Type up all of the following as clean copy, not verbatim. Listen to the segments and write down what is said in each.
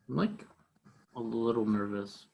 I'm like a little nervous.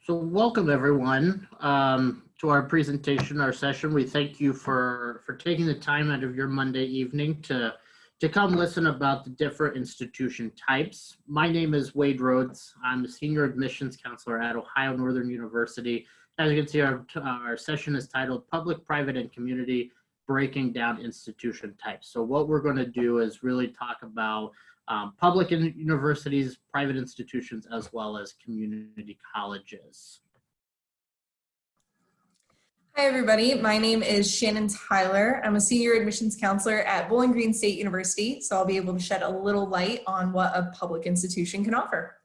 So welcome everyone to our presentation, our session. We thank you for taking the time out of your Monday evening to come listen about the different institution types. My name is Wade Rhodes. I'm the Senior Admissions Counselor at Ohio Northern University. As you can see, our session is titled Public, Private, and Community, Breaking Down Institution Types. So what we're going to do is really talk about public universities, private institutions, as well as community colleges. Hi, everybody. My name is Shannon Tyler. I'm a senior admissions counselor at Bowling Green State University, so I'll be able to shed a little light on what a public institution can offer.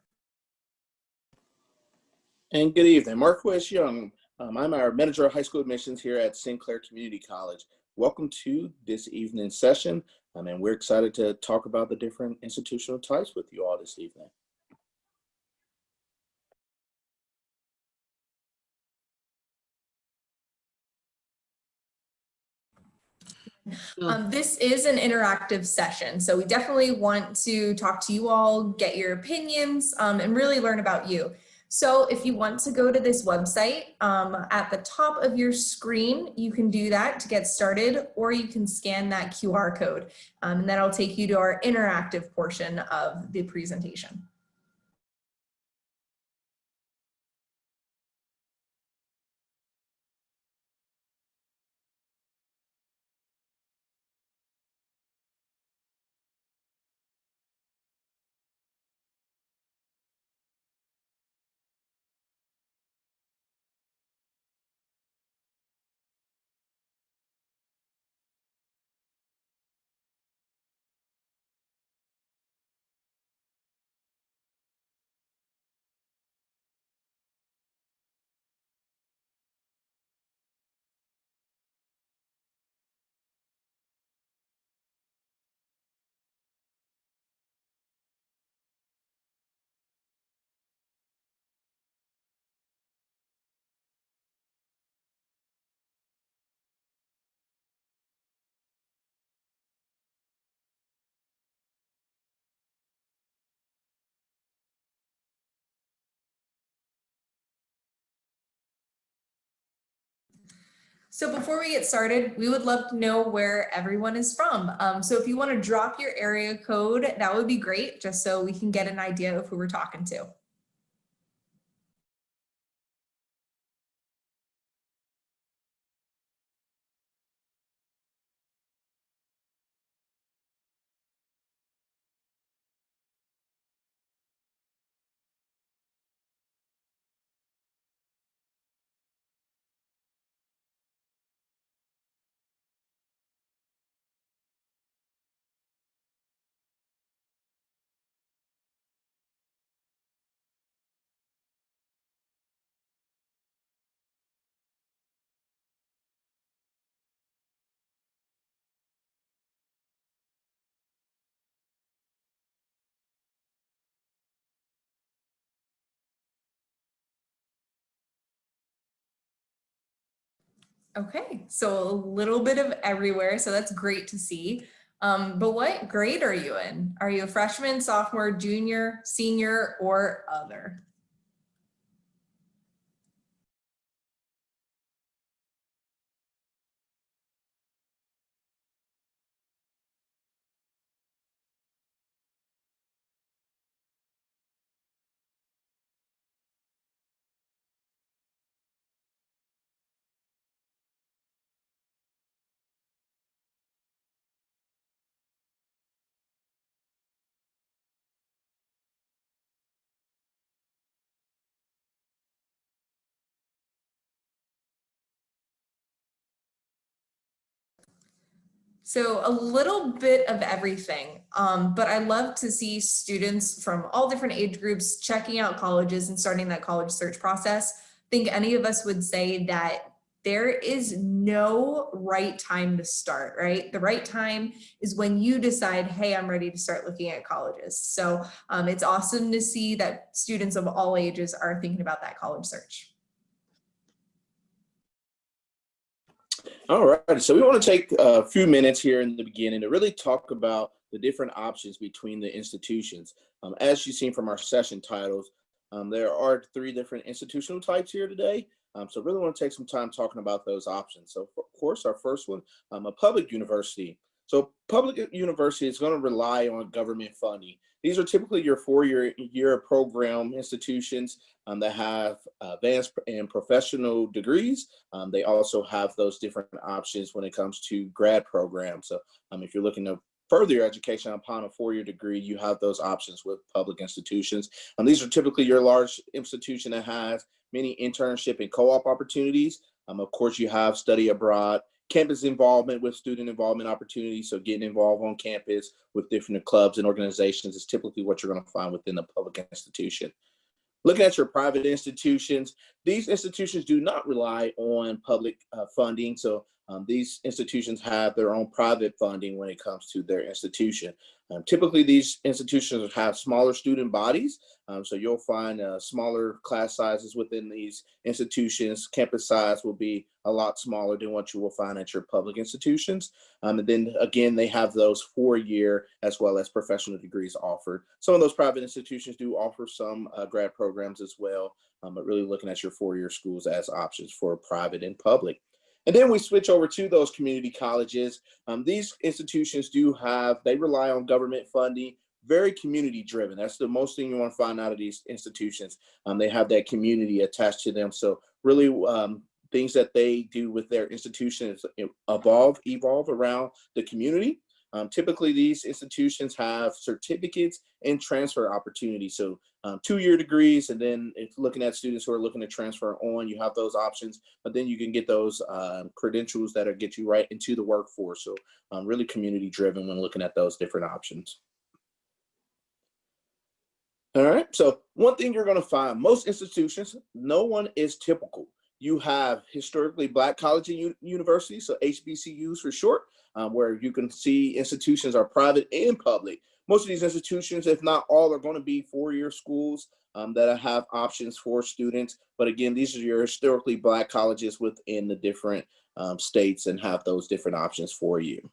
And good evening, Marquez Young. I'm our manager of high school admissions here at Sinclair Community College. Welcome to this evening's session. And we're excited to talk about the different institutional types with you all this evening. This is an interactive session, so we definitely want to talk to you all, get your opinions, and really learn about you. So if you want to go to this website, at the top of your screen, you can do that to get started, or you can scan that QR code, and that'll take you to our interactive portion of the presentation. So before we get started, we would love to know where everyone is from. So if you want to drop your area code, that would be great, just so we can get an idea of who we're talking to. Okay, so a little bit of everywhere, so that's great to see. But what grade are you in? Are you a freshman, sophomore, junior, senior, or other? So a little bit of everything, but I love to see students from all different age groups checking out colleges and starting that college search process. I think any of us would say that there is no right time to start, right? The right time is when you decide, hey, I'm ready to start looking at colleges. So it's awesome to see that students of all ages are thinking about that college search. All right, so we want to take a few minutes here in the beginning to really talk about the different options between the institutions. As you've seen from our session titles, there are 3 different institutional types here today. So really want to take some time talking about those options. So of course, our first one, a public university. So public university is going to rely on government funding. These are typically your 4-year program institutions that have advanced and professional degrees. They also have those different options when it comes to grad programs. So if you're looking to further your education upon a 4-year degree, you have those options with public institutions. These are typically your large institution that has many internship and co-op opportunities. Of course, you have study abroad, campus involvement with student involvement opportunities. So getting involved on campus with different clubs and organizations is typically what you're going to find within the public institution. Looking at your private institutions, these institutions do not rely on public funding. So these institutions have their own private funding when it comes to their institution. Typically, these institutions have smaller student bodies. So you'll find smaller class sizes within these institutions. Campus size will be a lot smaller than what you will find at your public institutions. And then again, they have those 4-year as well as professional degrees offered. Some of those private institutions do offer some grad programs as well, but really looking at your 4-year schools as options for private and public. And then we switch over to those community colleges. These institutions they rely on government funding, very community driven. That's the most thing you want to find out of these institutions. They have that community attached to them. So really things that they do with their institutions evolve around the community. Typically, these institutions have certificates and transfer opportunities. So 2-year degrees, and then if looking at students who are looking to transfer on, you have those options, but then you can get those credentials that'll get you right into the workforce. So really community driven when looking at those different options. All right, so one thing you're going to find, most institutions, no one is typical. You have historically Black colleges and universities, so HBCUs for short, where you can see institutions are private and public. Most of these institutions, if not all, are going to be 4-year schools that have options for students. But again, these are your historically Black colleges within the different states and have those different options for you.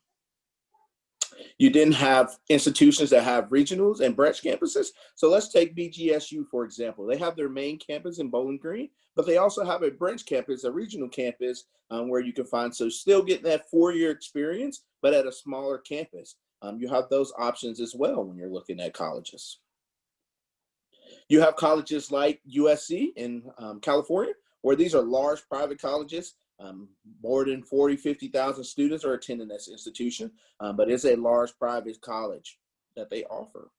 You then have institutions that have regionals and branch campuses. So let's take BGSU, for example. They have their main campus in Bowling Green, but they also have a branch campus, a regional campus, where you can find, so still getting that 4-year experience, but at a smaller campus. You have those options as well when you're looking at colleges. You have colleges like USC in California, where these are large private colleges. More than 50,000 students are attending this institution, but it's a large private college that they offer.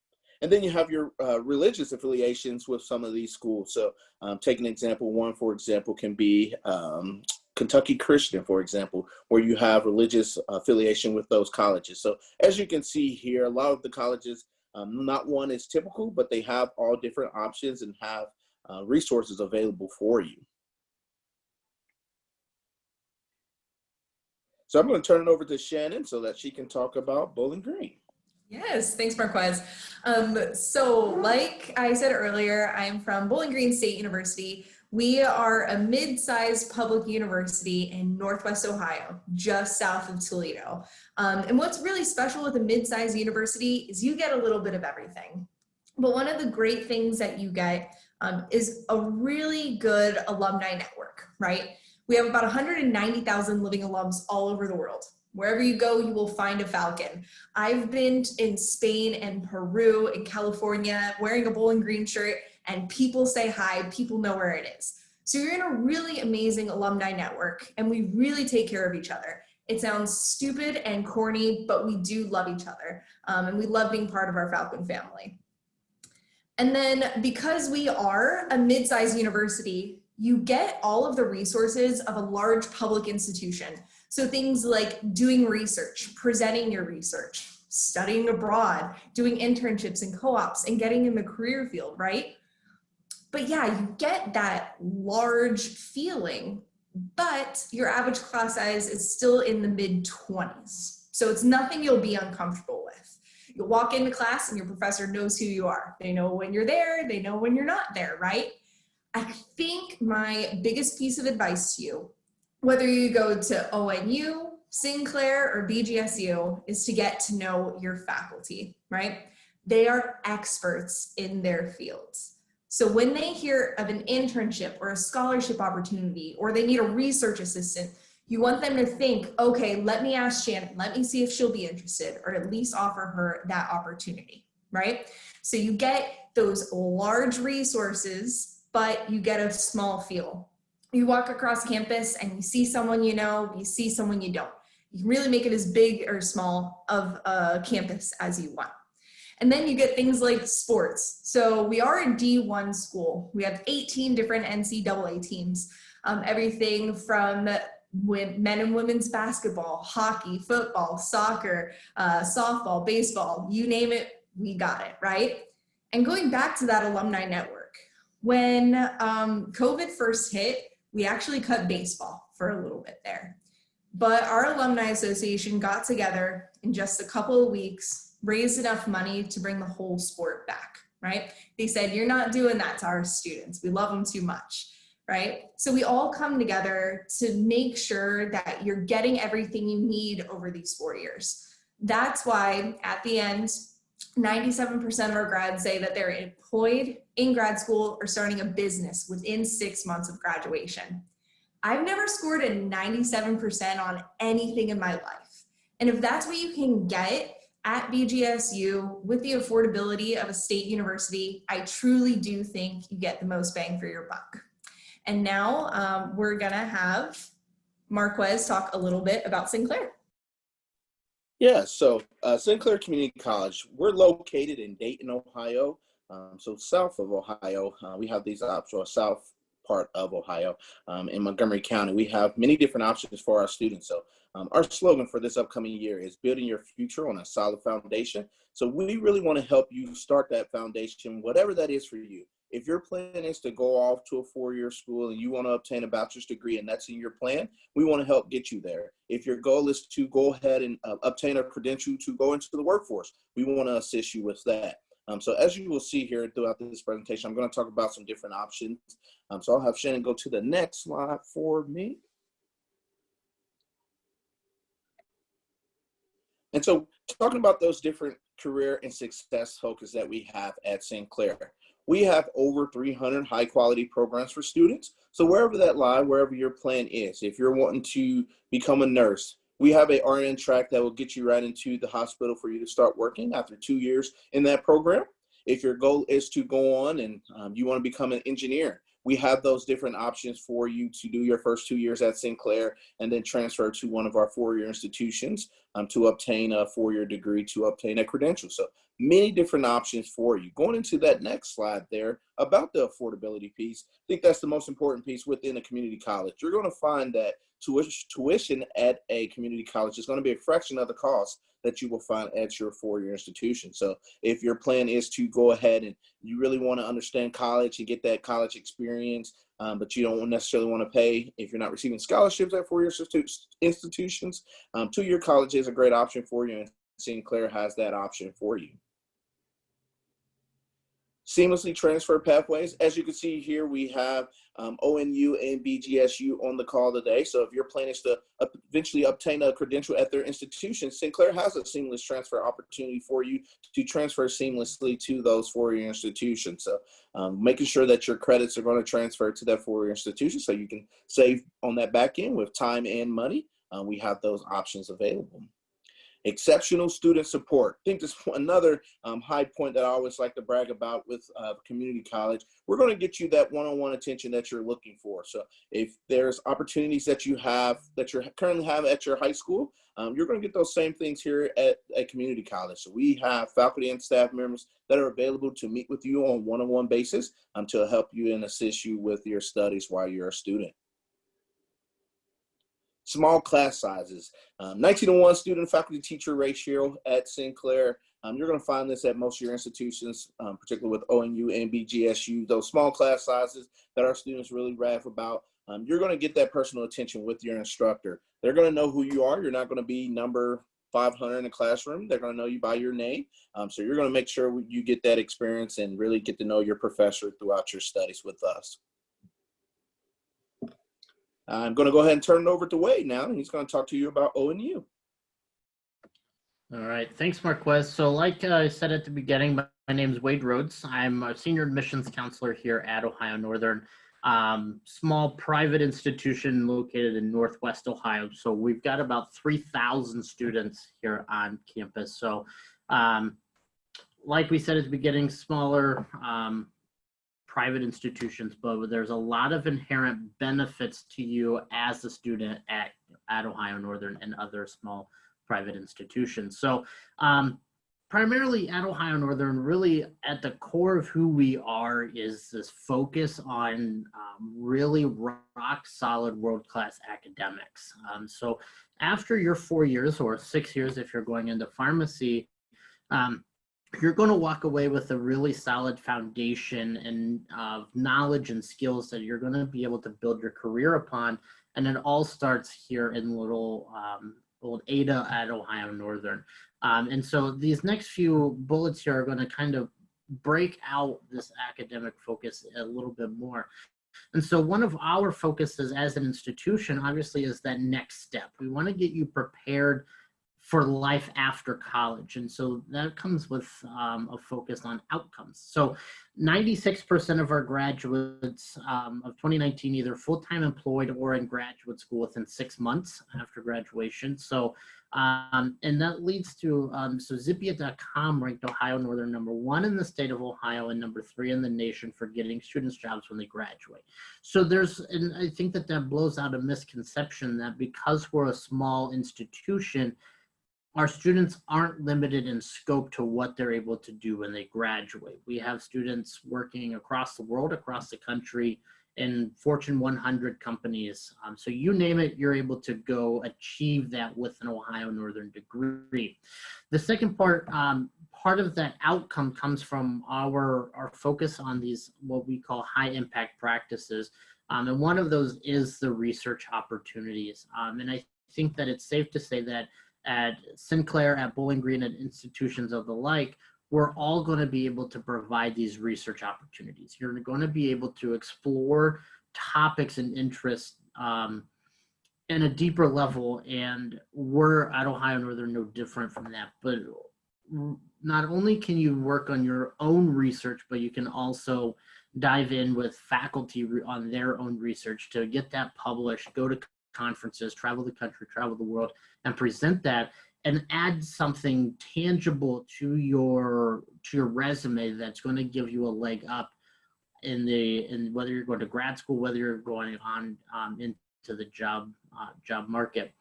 And then you have your religious affiliations with some of these schools. So take an example, one, for example, can be Kentucky Christian, for example, where you have religious affiliation with those colleges. So as you can see here, a lot of the colleges, not one is typical, but they have all different options and have resources available for you. So I'm going to turn it over to Shannon so that she can talk about Bowling Green. Yes, thanks, Marquez. So like I said earlier, I'm from Bowling Green State University. We are a mid-sized public university in Northwest Ohio, just south of Toledo. And what's really special with a mid-sized university is you get a little bit of everything. But one of the great things that you get is a really good alumni network, right? We have about 190,000 living alums all over the world. Wherever you go, you will find a Falcon. I've been in Spain and Peru and California wearing a Bowling Green shirt, and people say hi, people know where it is. So you're in a really amazing alumni network, and we really take care of each other. It sounds stupid and corny, but we do love each other, and we love being part of our Falcon family. And then because we are a mid-sized university, you get all of the resources of a large public institution. So things like doing research, presenting your research, studying abroad, doing internships and co-ops, and getting in the career field, right? But yeah, you get that large feeling but your average class size is still in the mid-20s. So it's nothing you'll be uncomfortable with. You'll walk into class and your professor knows who you are. They know when you're there, they know when you're not there, right? I think my biggest piece of advice to you, whether you go to ONU, Sinclair, or BGSU, is to get to know your faculty, right? They are experts in their fields. So when they hear of an internship or a scholarship opportunity, or they need a research assistant, you want them to think, okay, let me ask Shannon, let me see if she'll be interested, or at least offer her that opportunity, right? So you get those large resources, but you get a small feel. You walk across campus and you see someone you know, you see someone you don't. You can really make it as big or small of a campus as you want. And then you get things like sports. So we are a D1 school. We have 18 different NCAA teams, everything from men and women's basketball, hockey, football, soccer, softball, baseball, you name it, we got it, right? And going back to that alumni network, when COVID first hit, we actually cut baseball for a little bit there. But our alumni association got together in just a couple of weeks, raised enough money to bring the whole sport back, right? They said, you're not doing that to our students. We love them too much, right? So we all come together to make sure that you're getting everything you need over these 4 years. That's why at the end, 97% of our grads say that they're employed in grad school or starting a business within 6 months of graduation. I've never scored a 97% on anything in my life. And if that's what you can get at BGSU with the affordability of a state university, I truly do think you get the most bang for your buck. And now we're gonna have Marquez talk a little bit about Sinclair. Yeah, so Sinclair Community College, we're located in Dayton, Ohio. So south of Ohio, we have these options, south part of Ohio, in Montgomery County. We have many different options for our students. So our slogan for this upcoming year is building your future on a solid foundation. So we really want to help you start that foundation, whatever that is for you. If your plan is to go off to a 4-year school and you want to obtain a bachelor's degree and that's in your plan, we want to help get you there. If your goal is to go ahead and obtain a credential to go into the workforce, we want to assist you with that. So as you will see here throughout this presentation, I'm going to talk about some different options. So I'll have Shannon go to the next slide for me. And so talking about those different career and success focus that we have at Sinclair, we have over 300 high quality programs for students. So wherever that lie, wherever your plan is, if you're wanting to become a nurse, we have a RN track that will get you right into the hospital for you to start working after 2 years in that program. If your goal is to go on and you want to become an engineer, we have those different options for you to do your first 2 years at Sinclair and then transfer to one of our 4-year institutions to obtain a 4-year degree, to obtain a credential. So many different options for you. Going into that next slide there about the affordability piece, I think that's the most important piece within a community college. You're going to find that tuition at a community college is going to be a fraction of the cost that you will find at your 4-year institution. So if your plan is to go ahead and you really want to understand college and get that college experience, but you don't necessarily want to pay if you're not receiving scholarships at 4-year institutions, 2-year college is a great option for you, and Sinclair has that option for you. Seamlessly transfer pathways. As you can see here, we have ONU and BGSU on the call today. So if your plan is to eventually obtain a credential at their institution, Sinclair has a seamless transfer opportunity for you to transfer seamlessly to those 4-year institutions. So making sure that your credits are going to transfer to that 4-year institution so you can save on that back end with time and money. We have those options available. Exceptional student support. I think this is another high point that I always like to brag about with community college. We're going to get you that one-on-one attention that you're looking for. So if there's opportunities that you have, that you currently have at your high school, you're going to get those same things here at a community college. So we have faculty and staff members that are available to meet with you on one-on-one basis to help you and assist you with your studies while you're a student. Small class sizes, 19-to-1 student faculty teacher ratio at Sinclair. You're going to find this at most of your institutions, particularly with ONU and BGSU, those small class sizes that our students really rave about. you're going to get that personal attention with your instructor. They're going to know who you are. You're not going to be number 500 in the classroom. They're going to know you by your name. So you're going to make sure you get that experience and really get to know your professor throughout your studies with us. I'm going to go ahead and turn it over to Wade now, and he's going to talk to you about ONU. All right, thanks, Marquez. So like I said at the beginning, my name is Wade Rhodes. I'm a senior admissions counselor here at Ohio Northern, small private institution located in Northwest Ohio. So we've got about 3,000 students here on campus. So like we said at the beginning, smaller private institutions, but there's a lot of inherent benefits to you as a student at Ohio Northern and other small private institutions. So primarily at Ohio Northern, really at the core of who we are is this focus on really rock solid world-class academics. So after your 4 years or 6 years, if you're going into pharmacy, you're going to walk away with a really solid foundation and knowledge and skills that you're going to be able to build your career upon. And it all starts here in little old Ada at Ohio Northern. And so these next few bullets here are going to kind of break out this academic focus a little bit more. And so one of our focuses as an institution, obviously, is that next step. We want to get you prepared for life after college. And so that comes with a focus on outcomes. So 96% of our graduates of 2019, either full-time employed or in graduate school within 6 months after graduation. So, and that leads to, so Zippia.com ranked Ohio Northern #1 in the state of Ohio and #3 in the nation for getting students jobs when they graduate. So there's, and I think that blows out a misconception that because we're a small institution, our students aren't limited in scope to what they're able to do when they graduate. We have students working across the world, across the country, in Fortune 100 companies. So you name it, you're able to go achieve that with an Ohio Northern degree. The second part, part of that outcome comes from our focus on these, what we call high impact practices. And one of those is the research opportunities. And I think that it's safe to say that at Sinclair, at Bowling Green, and institutions of the like, we're all going to be able to provide these research opportunities. You're going to be able to explore topics and interests in a deeper level, and we're at Ohio Northern no different from that. But not only can you work on your own research, but you can also dive in with faculty on their own research to get that published, go to conferences, travel the country, travel the world, and present that and add something tangible to your resume that's going to give you a leg up in whether you're going to grad school, whether you're going on into the job market.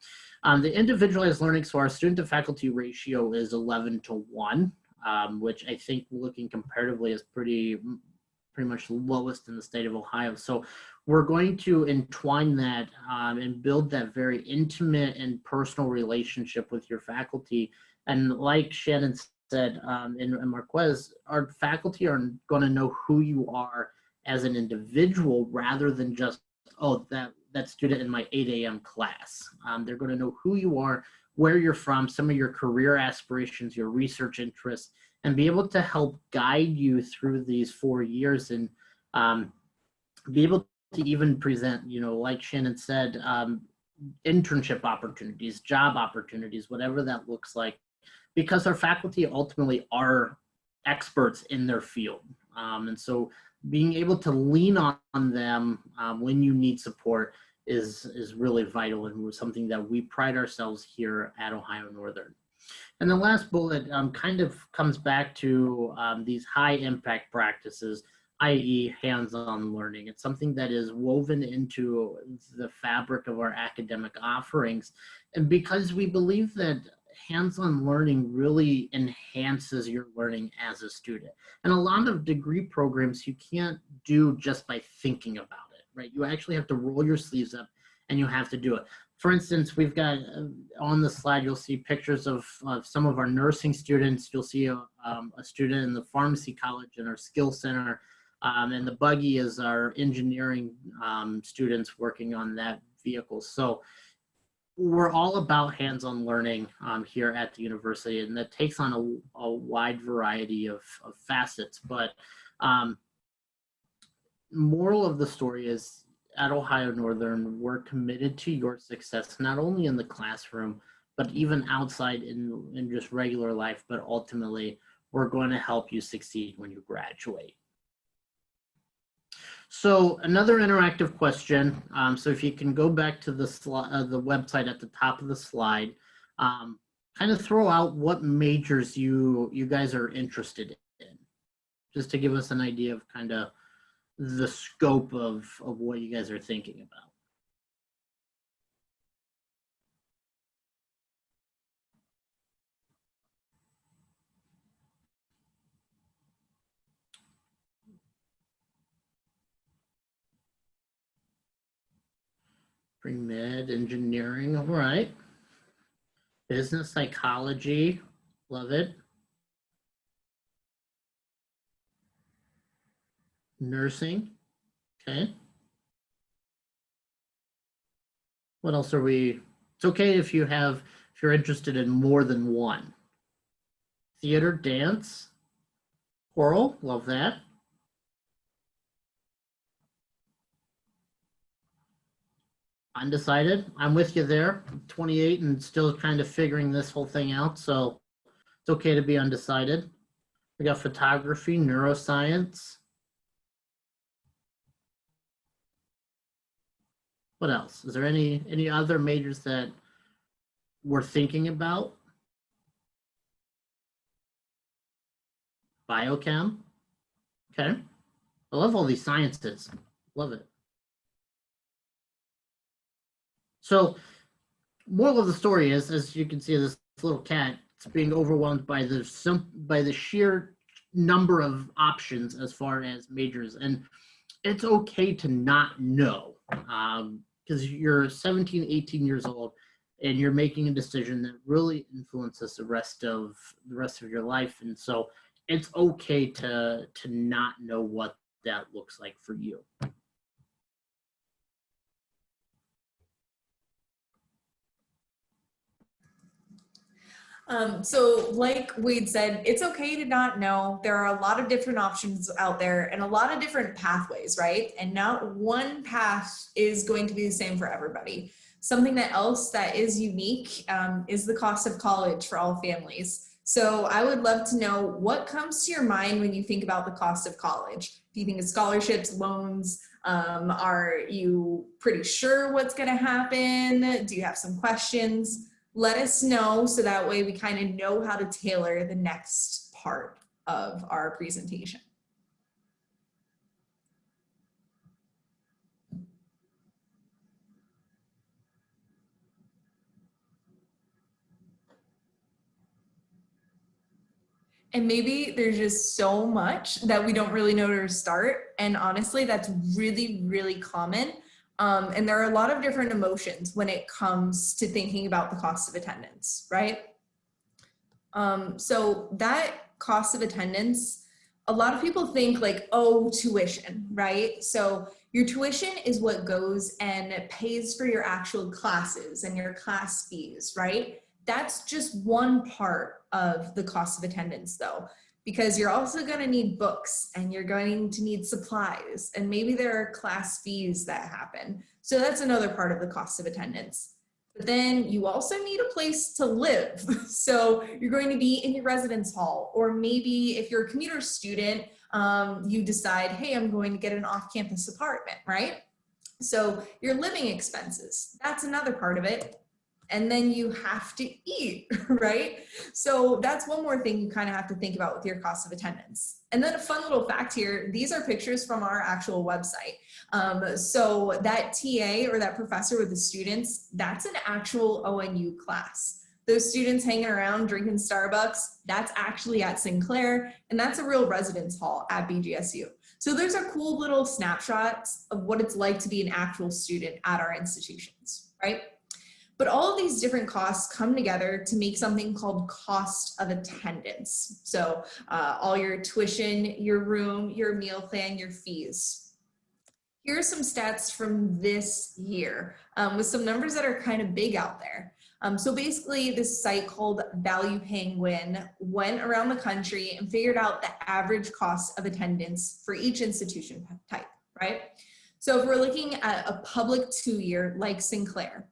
The individualized learning, so our student to faculty ratio is 11:1, which I think looking comparatively is pretty much the lowest in the state of Ohio. So we're going to entwine that and build that very intimate and personal relationship with your faculty. And like Shannon said, and Marquez, our faculty are going to know who you are as an individual rather than just, oh, that student in my 8 a.m. class. They're going to know who you are, where you're from, some of your career aspirations, your research interests, and be able to help guide you through these 4 years and be able to even present, like Shannon said, internship opportunities, job opportunities, whatever that looks like, because our faculty ultimately are experts in their field. And so being able to lean on them when you need support is really vital and something that we pride ourselves here at Ohio Northern. And the last bullet kind of comes back to these high impact practices, i.e. hands-on learning. It's something that is woven into the fabric of our academic offerings. And because we believe that hands-on learning really enhances your learning as a student. And a lot of degree programs you can't do just by thinking about it, right? You actually have to roll your sleeves up and you have to do it. For instance, we've got on the slide, you'll see pictures of some of our nursing students. You'll see a student in the pharmacy college in our skill center. And the buggy is our engineering students working on that vehicle. So we're all about hands-on learning here at the university, and that takes on a wide variety of facets. But moral of the story is, at Ohio Northern, we're committed to your success, not only in the classroom, but even outside in just regular life. But ultimately, we're going to help you succeed when you graduate. So another interactive question. So if you can go back to the website at the top of the slide, kind of throw out what majors you guys are interested in, just to give us an idea of kind of the scope of what you guys are thinking about. Pre-med engineering, all right. Business psychology, love it. Nursing, okay. What else are we? It's okay if you're interested in more than one. Theater, dance, choral, love that. Undecided, I'm with you there. I'm 28 and still kind of figuring this whole thing out, so it's okay to be undecided. We got photography, neuroscience. What else? Is there any other majors that we're thinking about? Biochem. Okay. I love all these sciences. Love it. So, moral of the story is, as you can see, this little cat is being overwhelmed by the sheer number of options as far as majors, and it's okay to not know, because you're 17, 18 years old, and you're making a decision that really influences the rest of your life, and so it's okay to not know what that looks like for you. So like Wade said, it's okay to not know. There are a lot of different options out there and a lot of different pathways, right? And not one path is going to be the same for everybody. Something else that is unique is the cost of college for all families. So I would love to know what comes to your mind when you think about the cost of college. Do you think of scholarships, loans? Are you pretty sure what's going to happen? Do you have some questions? Let us know so that way we kind of know how to tailor the next part of our presentation. And maybe there's just so much that we don't really know where to start. And honestly, that's really, really common. And there are a lot of different emotions when it comes to thinking about the cost of attendance, right? So that cost of attendance, a lot of people think like, oh, tuition, right? So your tuition is what goes and pays for your actual classes and your class fees, right? That's just one part of the cost of attendance though, because you're also going to need books and you're going to need supplies, and maybe there are class fees that happen. So that's another part of the cost of attendance. But then you also need a place to live. So you're going to be in your residence hall, or maybe if you're a commuter student, you decide, hey, I'm going to get an off-campus apartment, right? So your living expenses, that's another part of it. And then you have to eat, right? So that's one more thing you kind of have to think about with your cost of attendance. And then a fun little fact here, these are pictures from our actual website. So that TA or that professor with the students, that's an actual ONU class. Those students hanging around drinking Starbucks, that's actually at Sinclair, and that's a real residence hall at BGSU. So there's a cool little snapshots of what it's like to be an actual student at our institutions, right? But all of these different costs come together to make something called cost of attendance. So all your tuition, your room, your meal plan, your fees. Here are some stats from this year with some numbers that are kind of big out there. So basically this site called Value Penguin went around the country and figured out the average cost of attendance for each institution type, right? So if we're looking at a public 2-year like Sinclair,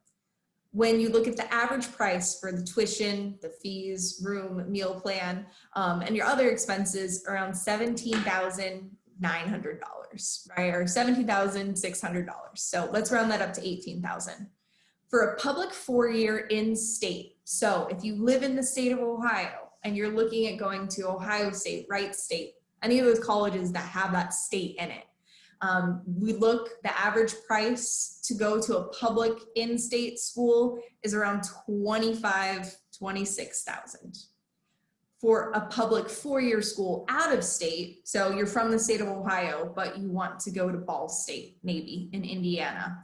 when you look at the average price for the tuition, the fees, room, meal plan, and your other expenses, around $17,900, right? Or $17,600. So let's round that up to $18,000. For a public 4-year in-state, so if you live in the state of Ohio and you're looking at going to Ohio State, Wright State, any of those colleges that have that state in it, we look, the average price to go to a public in-state school is around $26,000. For a public 4-year school out of state, so you're from the state of Ohio, but you want to go to Ball State, maybe in Indiana,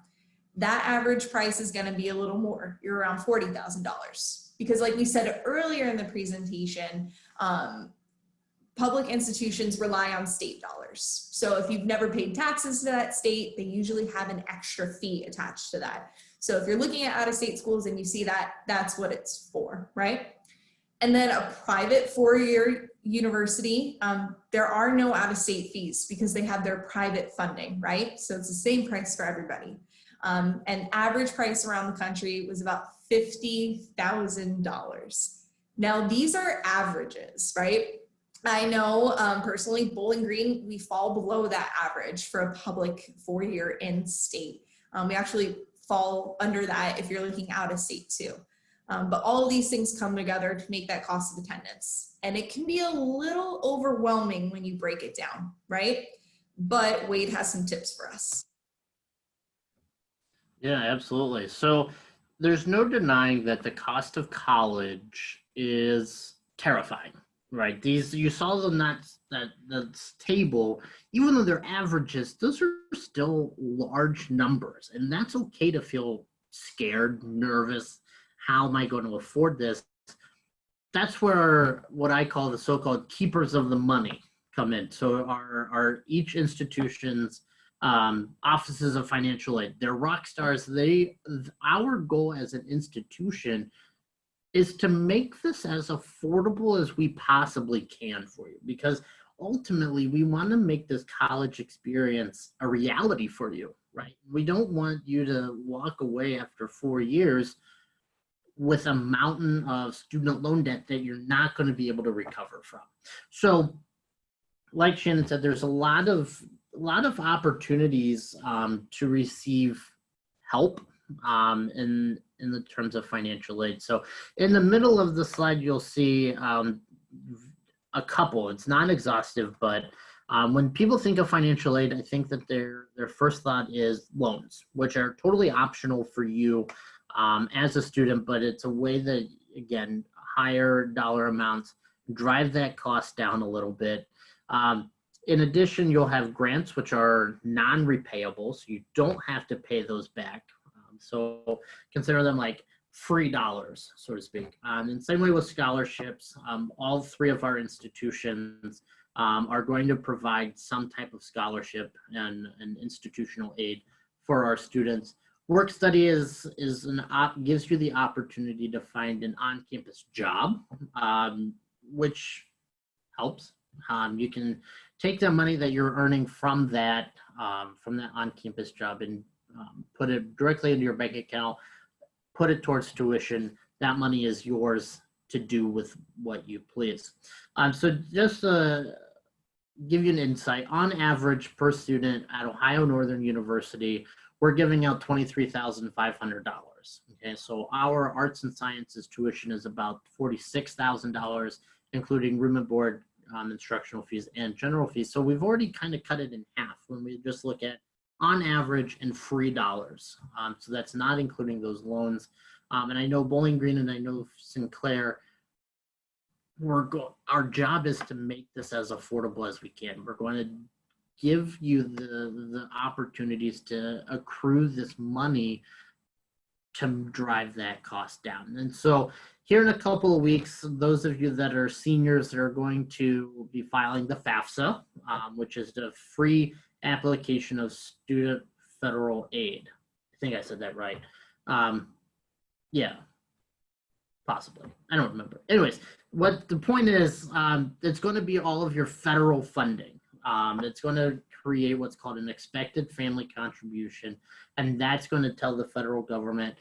that average price is going to be a little more. You're around $40,000. Because like we said earlier in the presentation, public institutions rely on state dollars. So if you've never paid taxes to that state, they usually have an extra fee attached to that. So if you're looking at out-of-state schools and you see that, that's what it's for, right? And then a private 4-year university, there are no out-of-state fees because they have their private funding, right? So it's the same price for everybody. And average price around the country was about $50,000. Now these are averages, right? I know personally, Bowling Green, we fall below that average for a public 4-year in-state. We actually fall under that if you're looking out of state too. But all of these things come together to make that cost of attendance. And it can be a little overwhelming when you break it down, right? But Wade has some tips for us. Yeah, absolutely. So there's no denying that the cost of college is terrifying, right? These, you saw them, that table, even though they're averages, those are still large numbers, and that's okay to feel scared, nervous. How am I going to afford this? That's where what I call the so-called keepers of the money come in. So our each institution's offices of financial aid, they're rock stars. Our goal as an institution is to make this as affordable as we possibly can for you, because ultimately we want to make this college experience a reality for you, right? We don't want you to walk away after 4 years with a mountain of student loan debt that you're not going to be able to recover from. So like Shannon said, there's a lot of opportunities to receive help in the terms of financial aid. So in the middle of the slide, you'll see a couple. It's not exhaustive, but when people think of financial aid, I think that their first thought is loans, which are totally optional for you as a student, but it's a way that, again, higher dollar amounts drive that cost down a little bit. In addition, you'll have grants, which are non-repayable, so you don't have to pay those back. So consider them like free dollars, so to speak. And same way with scholarships, all 3 of our institutions are going to provide some type of scholarship and institutional aid for our students. Work study gives you the opportunity to find an on-campus job, which helps. You can take the money that you're earning from that on-campus job and put it directly into your bank account, put it towards tuition. That money is yours to do with what you please. So just to give you an insight, on average per student at Ohio Northern University, we're giving out $23,500. Okay, so our arts and sciences tuition is about $46,000, including room and board, instructional fees, and general fees. So we've already kind of cut it in half when we just look at on average and free dollars. So that's not including those loans. And I know Bowling Green and I know Sinclair, our job is to make this as affordable as we can. We're going to give you the opportunities to accrue this money drive that cost down. And so here in a couple of weeks, those of you that are seniors are going to be filing the FAFSA, which is the free application of student federal aid. I think I said that right. Yeah, possibly. I don't remember. Anyways, what the point is, it's going to be all of your federal funding. It's going to create what's called an expected family contribution, and that's going to tell the federal government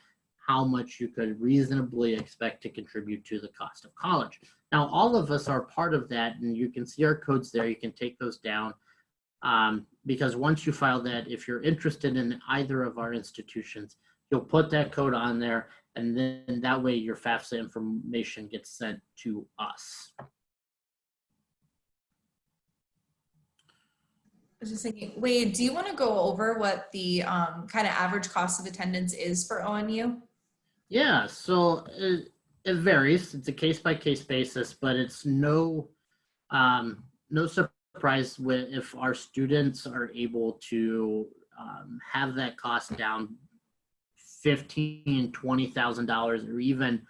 how much you could reasonably expect to contribute to the cost of college. Now, all of us are part of that, and you can see our codes there. You can take those down because once you file that, if you're interested in either of our institutions, you'll put that code on there, and then that way your FAFSA information gets sent to us. I was just thinking, Wade, do you want to go over what the kind of average cost of attendance is for ONU? Yeah, so it varies. It's a case-by-case basis, but it's no surprise if our students are able to have that cost down $15,000, $20,000, or even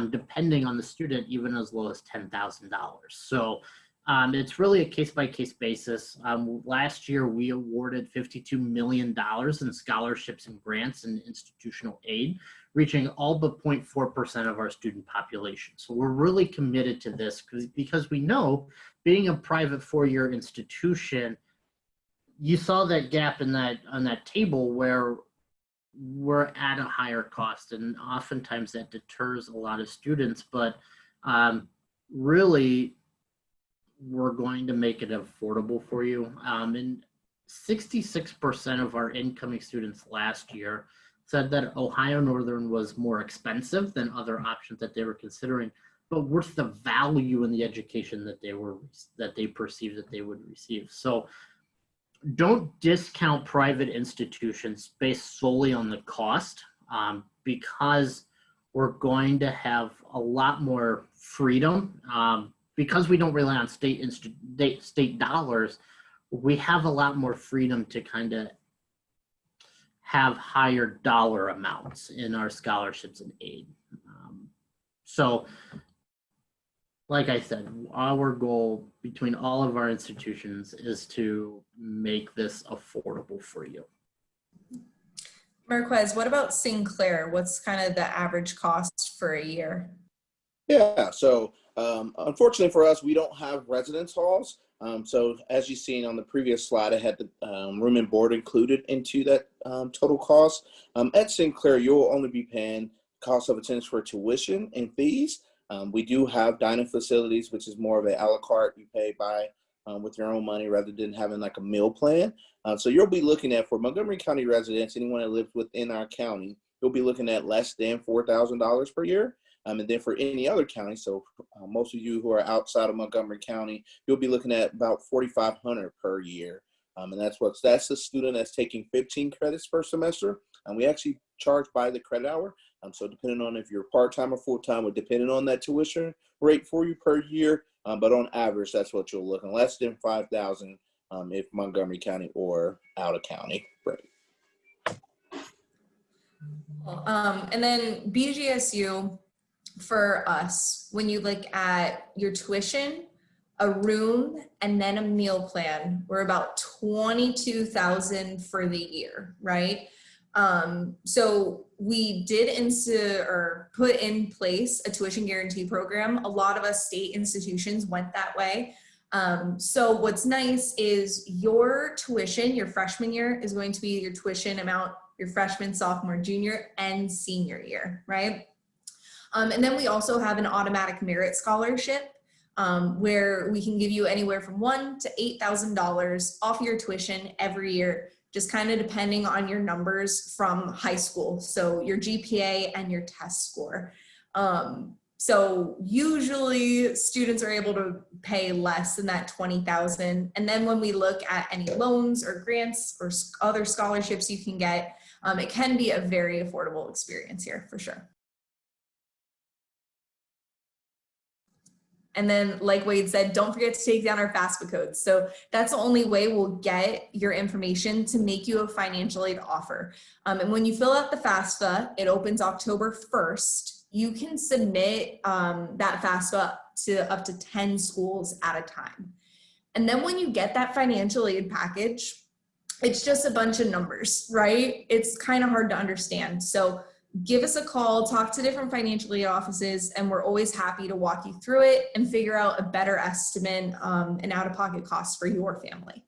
depending on the student, even as low as $10,000. So it's really a case-by-case basis. Last year, we awarded $52 million in scholarships and grants and institutional aid, reaching all but 0.4% of our student population. So we're really committed to this because we know, being a private four-year institution, you saw that gap in on that table where we're at a higher cost, and oftentimes that deters a lot of students, but really, we're going to make it affordable for you. And 66% of our incoming students last year said that Ohio Northern was more expensive than other options that they were considering, but worth the value in the education that they perceived that they would receive. So don't discount private institutions based solely on the cost, because we're going to have a lot more freedom. Because we don't rely on state dollars, we have a lot more freedom to kind of have higher dollar amounts in our scholarships and aid. So, like I said, our goal between all of our institutions is to make this affordable for you. Marquez, what about Sinclair? What's kind of the average cost for a year? Yeah, so unfortunately for us, we don't have residence halls. So as you've seen on the previous slide, I had the room and board included into that total cost. At Sinclair, you'll only be paying cost of attendance for tuition and fees. We do have dining facilities, which is more of an a la carte. You pay by with your own money rather than having like a meal plan. So you'll be looking at, for Montgomery County residents, anyone that lives within our county, you'll be looking at less than $4,000 per year. And then for any other county, so most of you who are outside of Montgomery County, you'll be looking at about $4,500 per year. And that's the student that's taking 15 credits per semester. And we actually charge by the credit hour. So depending on if you're part-time or full-time, or depending on that tuition rate for you per year. But on average, that's what you'll look at, less than $5,000 if Montgomery County or out of county. Right. And then BGSU, for us, when you look at your tuition, a room, and then a meal plan, we're about $22,000 for the year, right? So we did put in place a tuition guarantee program. A lot of us state institutions went that way. So what's nice is your tuition, your freshman year, is going to be your tuition amount your freshman, sophomore, junior, and senior year, right? And then we also have an automatic merit scholarship where we can give you anywhere from $1,000 to $8,000 off your tuition every year, just kind of depending on your numbers from high school. So your GPA and your test score. So usually students are able to pay less than that $20,000. And then when we look at any loans or grants or other scholarships you can get, it can be a very affordable experience here for sure. And then, like Wade said, don't forget to take down our FAFSA codes. So that's the only way we'll get your information to make you a financial aid offer. And when you fill out the FAFSA, it opens October 1st. You can submit that FAFSA to up to 10 schools at a time. And then when you get that financial aid package, it's just a bunch of numbers, right? It's kind of hard to understand. So give us a call, talk to different financial aid offices, and we're always happy to walk you through it and figure out a better estimate and out-of-pocket costs for your family.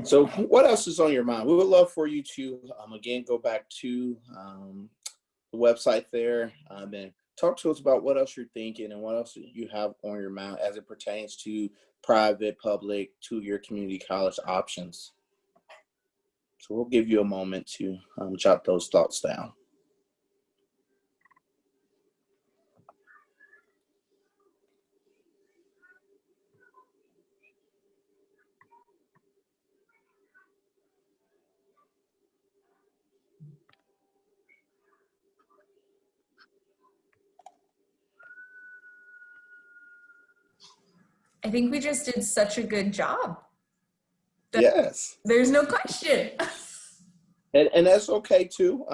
So what else is on your mind? We would love for you to, again, go back to the website there and talk to us about what else you're thinking and what else you have on your mind as it pertains to private, public, two-year community college options. So we'll give you a moment to jot those thoughts down. I think we just did such a good job. Yes. There's no question. And that's okay too.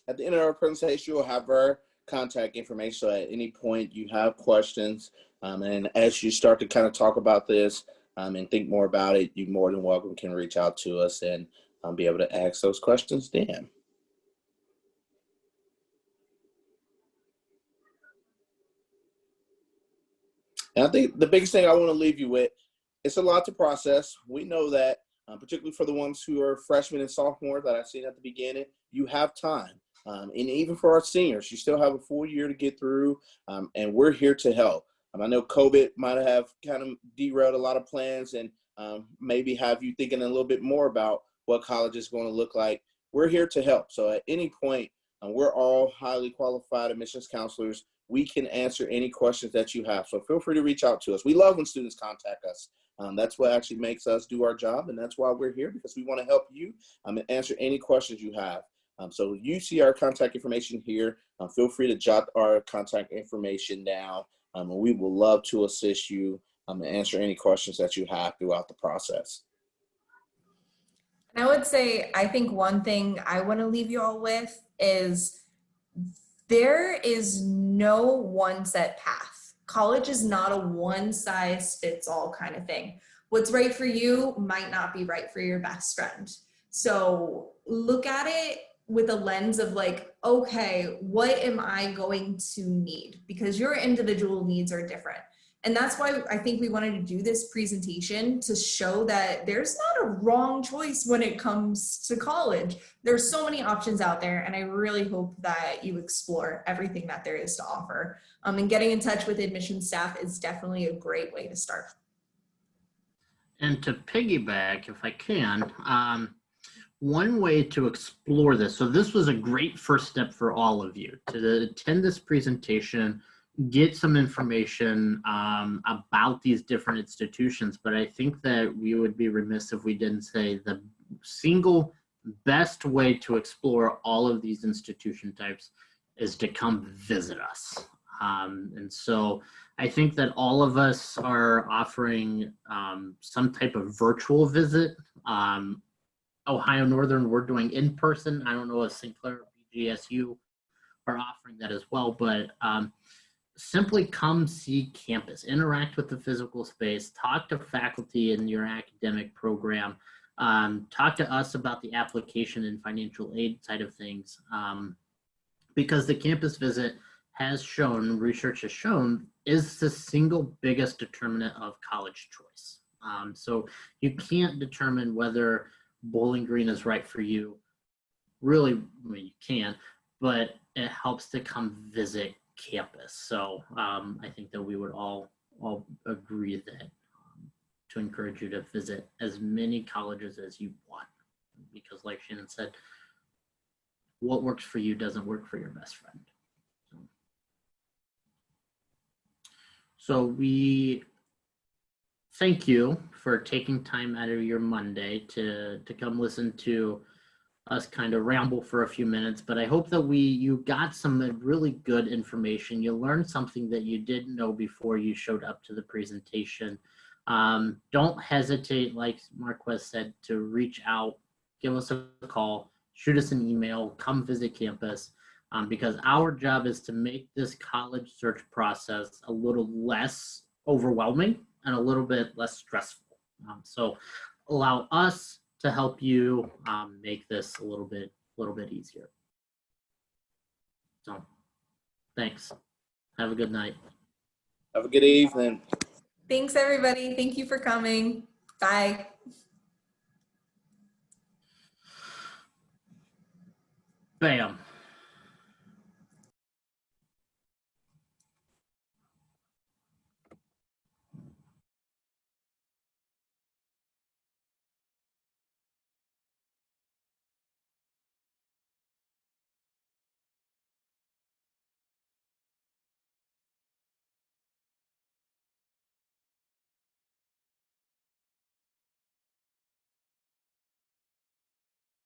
At the end of our presentation, you'll have our contact information. So at any point you have questions, and as you start to kind of talk about this and think more about it, you're more than welcome can reach out to us and be able to ask those questions then. And I think the biggest thing I want to leave you with, it's a lot to process. We know that, particularly for the ones who are freshmen and sophomores that I've seen at the beginning, you have time. And even for our seniors, you still have a full year to get through, and we're here to help. I know COVID might have kind of derailed a lot of plans and maybe have you thinking a little bit more about what college is going to look like. We're here to help. So at any point, we're all highly qualified admissions counselors. We can answer any questions that you have. So feel free to reach out to us. We love when students contact us. That's what actually makes us do our job. And that's why we're here, because we want to help you and answer any questions you have. So you see our contact information here. Feel free to jot our contact information down. And we will love to assist you and answer any questions that you have throughout the process. And I would say, I think one thing I want to leave you all with is there is no one set path. College is not a one size fits all kind of thing. What's right for you might not be right for your best friend. So look at it with a lens of like, okay, what am I going to need? Because your individual needs are different. And that's why I think we wanted to do this presentation, to show that there's not a wrong choice when it comes to college. There's so many options out there, and I really hope that you explore everything that there is to offer. And getting in touch with admissions staff is definitely a great way to start. And to piggyback, if I can, one way to explore this, so this was a great first step for all of you to attend this presentation, get some information about these different institutions, but I think that we would be remiss if we didn't say the single best way to explore all of these institution types is to come visit us. And so I think that all of us are offering some type of virtual visit. Ohio Northern, we're doing in person. I don't know if St. Clair or BGSU are offering that as well, but simply come see campus, interact with the physical space, talk to faculty in your academic program, talk to us about the application and financial aid side of things, because the campus visit has shown, research has shown, is the single biggest determinant of college choice. So you can't determine whether Bowling Green is right for you. Really, I mean, you can, but it helps to come visit campus. So I think that we would all agree that to encourage you to visit as many colleges as you want, because like Shannon said, what works for you doesn't work for your best friend. So we thank you for taking time out of your Monday to come listen to us kind of ramble for a few minutes, but I hope that you got some really good information. You learned something that you didn't know before you showed up to the presentation. Don't hesitate, like Marquez said, to reach out, give us a call, shoot us an email, come visit campus, because our job is to make this college search process a little less overwhelming and a little bit less stressful. So allow us to help you make this a little bit easier. So thanks. Have a good night. Have a good evening. Thanks, everybody. Thank you for coming. Bye. Bam.